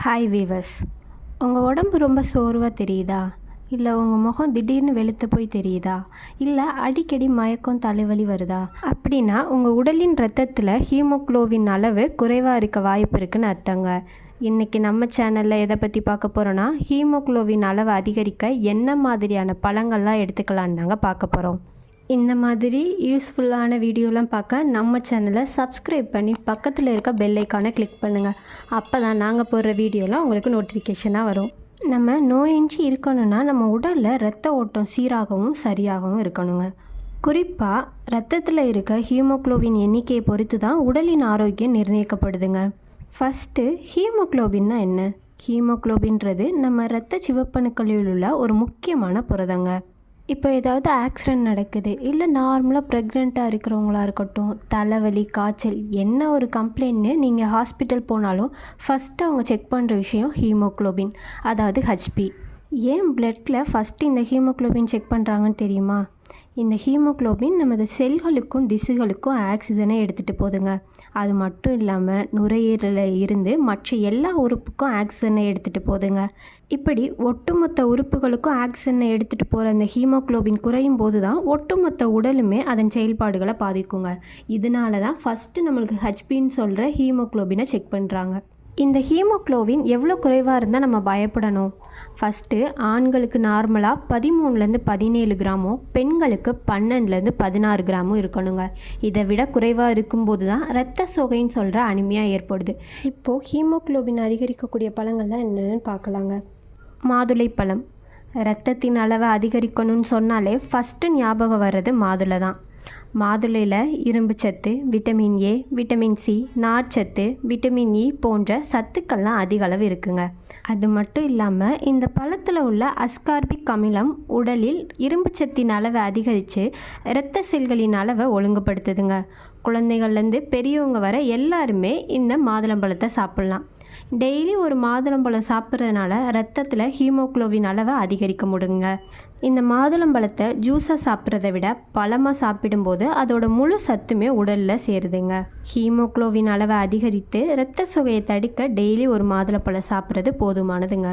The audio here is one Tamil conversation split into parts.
ஹாய் வீவர்ஸ், உங்கள் உடம்பு ரொம்ப சோர்வாக தெரியுதா? இல்லை உங்கள் முகம் திடீர்னு வெளுத்து போய் தெரியுதா? இல்லை அடிக்கடி மயக்கம் தலைவலி வருதா? அப்படின்னா உங்கள் உடலின் இரத்தத்தில் ஹீமோக்ளோபின் அளவு குறைவாக இருக்க வாய்ப்பு இருக்குன்னு அர்த்தங்க. இன்றைக்கி நம்ம சேனலில் எதை பற்றி பார்க்க போகிறோன்னா, ஹீமோக்ளோபின் அளவை அதிகரிக்க என்ன மாதிரியான பழங்கள்லாம் எடுத்துக்கலான்னு தாங்க பார்க்க போகிறோம். இந்த மாதிரி யூஸ்ஃபுல்லான வீடியோலாம் பார்க்க நம்ம சேனலை சப்ஸ்கிரைப் பண்ணி பக்கத்தில் இருக்க பெல் ஐக்கானை கிளிக் பண்ணுங்கள். அப்போ தான் நாங்கள் போடுற வீடியோலாம் உங்களுக்கு நோட்டிஃபிகேஷனாக வரும். நம்ம நோயின்றி இருக்கணும்னா நம்ம உடலில் இரத்த ஓட்டம் சீராகவும் சரியாகவும் இருக்கணுங்க. குறிப்பாக இரத்தத்தில் இருக்க ஹீமோக்ளோபின் எண்ணிக்கையை பொறுத்து தான் உடலின் ஆரோக்கியம் நிர்ணயிக்கப்படுதுங்க. ஃபஸ்ட்டு ஹீமோக்ளோபின்னா என்ன? ஹீமோக்ளோபின்றது நம்ம இரத்த சிவப்பணுக்களில் உள்ள ஒரு முக்கியமான புரதங்க. இப்போ ஏதாவது ஆக்சிடெண்ட் நடக்குது, இல்லை நார்மலாக ப்ரெக்னெண்ட்டாக இருக்கிறவங்களா இருக்கட்டும், தலைவலி காய்ச்சல் என்ன ஒரு கம்ப்ளைண்ட்னு நீங்கள் ஹாஸ்பிட்டல் போனாலும் ஃபஸ்ட்டு அவங்க செக் பண்ணுற விஷயம் ஹீமோக்ளோபின், அதாவது ஹெச்பி. ஏன் பிளட்டில் ஃபஸ்ட்டு இந்த ஹீமோக்ளோபின் செக் பண்ணுறாங்கன்னு தெரியுமா? இந்த ஹீமோக்ளோபின் நமது செல்களுக்கும் திசுகளுக்கும் ஆக்சிஜனை எடுத்துகிட்டு போகுதுங்க. அது மட்டும் இல்லாமல் நுரையீரலில் இருந்து மற்ற எல்லா உறுப்புக்கும் ஆக்சிஜனை எடுத்துகிட்டு போகுதுங்க. இப்படி ஒட்டுமொத்த உறுப்புகளுக்கும் ஆக்சிஜனை எடுத்துகிட்டு போகிற அந்த ஹீமோக்ளோபின் குறையும் போது தான் ஒட்டுமொத்த உடலுமே அதன் செயல்பாடுகளை பாதிக்குங்க. இதனால தான் ஃபஸ்ட்டு நம்மளுக்கு ஹெச்பின்னு சொல்கிற ஹீமோக்ளோபினை செக் பண்ணுறாங்க. இந்த ஹீமோக்ளோபின் எவ்வளோ குறைவாக இருந்தால் நம்ம பயப்படணும்? ஃபஸ்ட்டு ஆண்களுக்கு நார்மலாக 13லேருந்து 17 கிராமும், பெண்களுக்கு 12லேருந்து 16 கிராமும் இருக்கணுங்க. இதை விட குறைவாக இருக்கும்போது தான் இரத்த சோகைன்னு சொல்கிற அனிமியா ஏற்படுது. இப்போது ஹீமோக்ளோபின் அதிகரிக்கக்கூடிய பழங்கள்லாம் என்னென்னு பார்க்கலாங்க. மாதுளைப்பழம். இரத்தத்தின் அளவை அதிகரிக்கணும்னு சொன்னாலே ஃபஸ்ட்டு ஞாபகம் வர்றது மாதுளை தான். மாதுளையில் இரும்பு சத்து, விட்டமின் ஏ, விட்டமின் சி, நார்ச்சத்து, விட்டமின் இ போன்ற சத்துக்கள்லாம் அதிக அளவு இருக்குங்க. அது மட்டும் இல்லாமல் இந்த பழத்தில் உள்ள அஸ்கார்பிக் அமிலம் உடலில் இரும்பு சத்தின் அளவை அதிகரித்து இரத்த செல்களின் அளவை ஒழுங்குபடுத்துதுங்க. குழந்தைகள்லேருந்து பெரியவங்க வர எல்லாருமே இந்த மாதுளம்பழத்தை சாப்பிட்லாம். டெய்லி ஒரு மாதுளம்பழம் சாப்பிட்றதுனால ரத்தத்தில் ஹீமோக்ளோபின் அளவை அதிகரிக்க முடியுங்க. இந்த மாதுளம்பழத்தை ஜூஸாக சாப்பிட்றத விட பழமாக சாப்பிடும்போது அதோட முழு சத்துமே உடலில் சேருதுங்க. ஹீமோக்ளோபின் அளவை அதிகரித்து இரத்த சோகையை தடுக்க டெய்லி ஒரு மாதுளம்பழம் சாப்பிட்றது போதுமானதுங்க.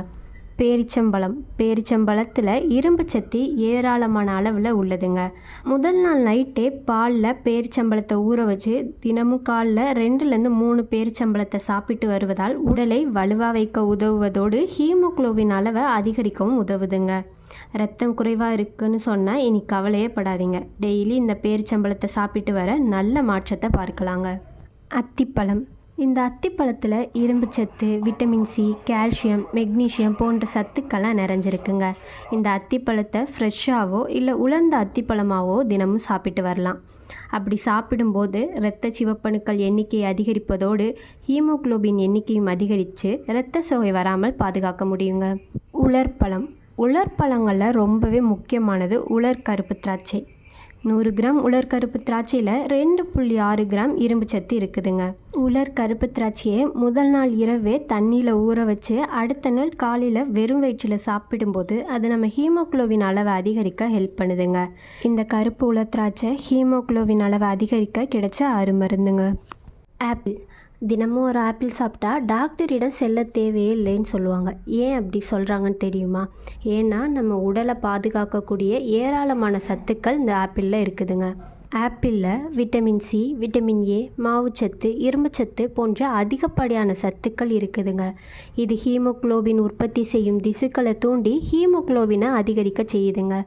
பேரிச்சம்பழம். பேரிச்சம்பழத்தில் இரும்பு சத்து ஏராளமான அளவில் உள்ளதுங்க. முதல் நாள் நைட்டே பாலில் பேரிச்சம்பழத்தை ஊற வச்சு தினமும் காலில் 2லேருந்து 3 பேரிச்சம்பழத்தை சாப்பிட்டு வருவதால் உடலை வலுவாக வைக்க உதவுவதோடு ஹீமோக்ளோபின் அளவை அதிகரிக்கவும் உதவுதுங்க. ரத்தம் குறைவாக இருக்குன்னு சொன்னால் இனி கவலையே படாதீங்க. டெய்லி இந்த பேரிச்சம்பழத்தை சாப்பிட்டு வர நல்ல மாற்றத்தை பார்க்கலாங்க. அத்திப்பழம். இந்த அத்திப்பழத்தில் இரும்பு சத்து, விட்டமின் சி, கால்சியம், மெக்னீஷியம் போன்ற சத்துக்கள்லாம் நிறைஞ்சிருக்குங்க. இந்த அத்திப்பழத்தை ஃப்ரெஷ்ஷாகவோ இல்லை உலர்ந்த அத்திப்பழமாகவோ தினமும் சாப்பிட்டு வரலாம். அப்படி சாப்பிடும்போது இரத்த சிவப்பணுக்கள் எண்ணிக்கையை அதிகரிப்பதோடு ஹீமோக்ளோபின் எண்ணிக்கையும் அதிகரித்து இரத்த சோகை வராமல் பாதுகாக்க முடியுங்க. உலர்பழம். உலர்பழங்களில் ரொம்பவே முக்கியமானது உலர் கருப்பு திராட்சை. 100 கிராம் உலர் கருப்பு திராட்சையில் 2.6 கிராம் இரும்பு சத்து இருக்குதுங்க. உலர் கருப்பு திராட்சையை முதல் நாள் இரவே தண்ணியில் ஊற வச்சு அடுத்த நாள் காலையில் வெறும் வயிற்றில் சாப்பிடும்போது அது நம்ம ஹீமோக்ளோபின் அளவை அதிகரிக்க ஹெல்ப் பண்ணுதுங்க. இந்த கருப்பு உலர் திராட்சை ஹீமோக்ளோபின் அளவை அதிகரிக்க கிடைச்ச அருமருந்துங்க. ஆப்பிள். தினமும் ஒரு ஆப்பிள் சாப்பிட்டா டாக்டரிடம் செல்ல தேவையே இல்லைன்னு சொல்லுவாங்க. ஏன் அப்படி சொல்கிறாங்கன்னு தெரியுமா? ஏன்னா நம்ம உடலை பாதுகாக்கக்கூடிய ஏராளமான சத்துக்கள் இந்த ஆப்பிளில் இருக்குதுங்க. ஆப்பிளில் விட்டமின் சி, விட்டமின் ஏ, மாவுச்சத்து, இரும்புச்சத்து போன்ற அதிகப்படியான சத்துக்கள் இருக்குதுங்க. இது ஹீமோக்ளோபின் உற்பத்தி செய்யும் திசுக்களை தூண்டி ஹீமோக்ளோபினை அதிகரிக்க செய்யுதுங்க.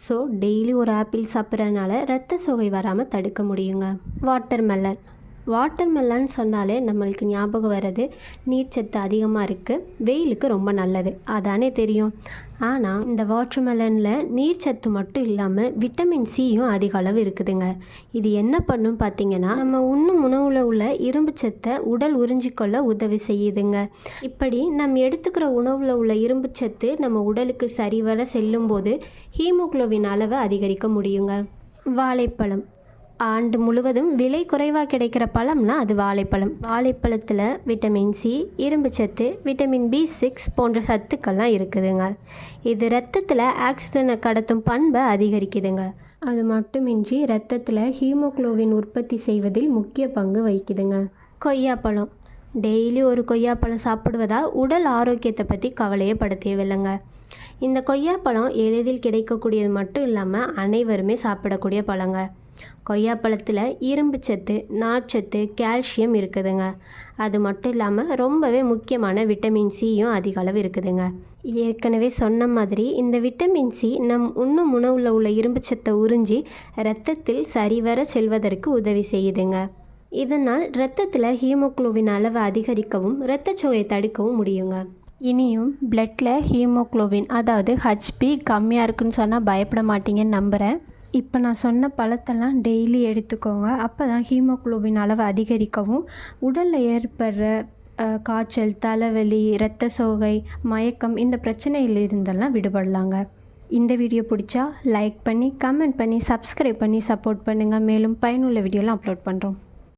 ஸோ டெய்லி ஒரு ஆப்பிள் சாப்பிட்றதுனால இரத்த சோகை வராமல் தடுக்க முடியுங்க. வாட்டர்மெலன். வாட்டர்மெலன் சொன்னாலே நம்மளுக்கு ஞாபகம் வர்றது நீர்ச்சத்து அதிகமாக இருக்குது, வெயிலுக்கு ரொம்ப நல்லது, அதானே தெரியும். ஆனால் இந்த வாட்டர்மெலனில் நீர்ச்சத்து மட்டும் இல்லாமல் விட்டமின் சியும் அதிக அளவு இருக்குதுங்க. இது என்ன பண்ணுன்னு பார்த்தீங்கன்னா நம்ம உண்ணும் உணவில் உள்ள இரும்பு சத்தை உடல் உறிஞ்சிக்கொள்ள உதவி செய்யுதுங்க. இப்படி நம்ம எடுத்துக்கிற உணவில் உள்ள இரும்பு சத்து நம்ம உடலுக்கு சரிவர செல்லும்போது ஹீமோக்ளோபின் அளவை அதிகரிக்க முடியுங்க. வாழைப்பழம். ஆண்டு முழுவதும் விலை குறைவாக கிடைக்கிற பழம்னா அது வாழைப்பழம். வாழைப்பழத்தில் விட்டமின் சி, இரும்பு சத்து, விட்டமின் B6 போன்ற சத்துக்கள்லாம் இருக்குதுங்க. இது இரத்தத்தில் ஆக்சிஜனை கடத்தும் பண்பை அதிகரிக்குதுங்க. அது மட்டுமின்றி இரத்தத்தில் ஹீமோக்ளோபின் உற்பத்தி செய்வதில் முக்கிய பங்கு வகிக்குதுங்க. கொய்யாப்பழம். டெய்லி ஒரு கொய்யாப்பழம் சாப்பிடுவதால் உடல் ஆரோக்கியத்தை பற்றி கவலையே பட தேவையில்லைங்க. இந்த கொய்யாப்பழம் எளிதில் கிடைக்கக்கூடியது மட்டும் இல்லாமல் அனைவருமே சாப்பிடக்கூடிய பழங்க. கொய்யாப்பழத்தில் இரும்பு சத்து, நார்ச்சத்து, கால்சியம் இருக்குதுங்க. அது மட்டும் இல்லாமல் ரொம்பவே முக்கியமான விட்டமின் சியும் அதிக அளவு இருக்குதுங்க. ஏற்கனவே சொன்ன மாதிரி இந்த விட்டமின் சி நம் உண்ணும் உணவில் உள்ள இரும்பு சத்தை உறிஞ்சி இரத்தத்தில் சரிவர செல்வதற்கு உதவி செய்யுதுங்க. இதனால் இரத்தத்தில் ஹீமோகுளோபின் அளவை அதிகரிக்கவும் இரத்தச்சோகையை தடுக்கவும் முடியுங்க. இனியும் பிளட்டில் ஹீமோகுளோபின் அதாவது ஹச்பி கம்மியாக இருக்குன்னு சொன்னால் பயப்பட மாட்டீங்கன்னு நம்புகிறேன். இப்போ நான் சொன்ன பழத்தெல்லாம் டெய்லி எடுத்துக்கோங்க. அப்போ தான் ஹீமோகுளோபின் அளவை அதிகரிக்கவும் உடலில் ஏற்படுற காய்ச்சல், தலைவலி, இரத்த சோகை, மயக்கம் இந்த பிரச்சனையிலிருந்தெல்லாம் விடுபடலாங்க. இந்த வீடியோ பிடிச்சா லைக் பண்ணி, கமெண்ட் பண்ணி, சப்ஸ்கிரைப் பண்ணி சப்போர்ட் பண்ணுங்கள். மேலும் பயனுள்ள வீடியோலாம் அப்லோட் பண்ணுறோம்.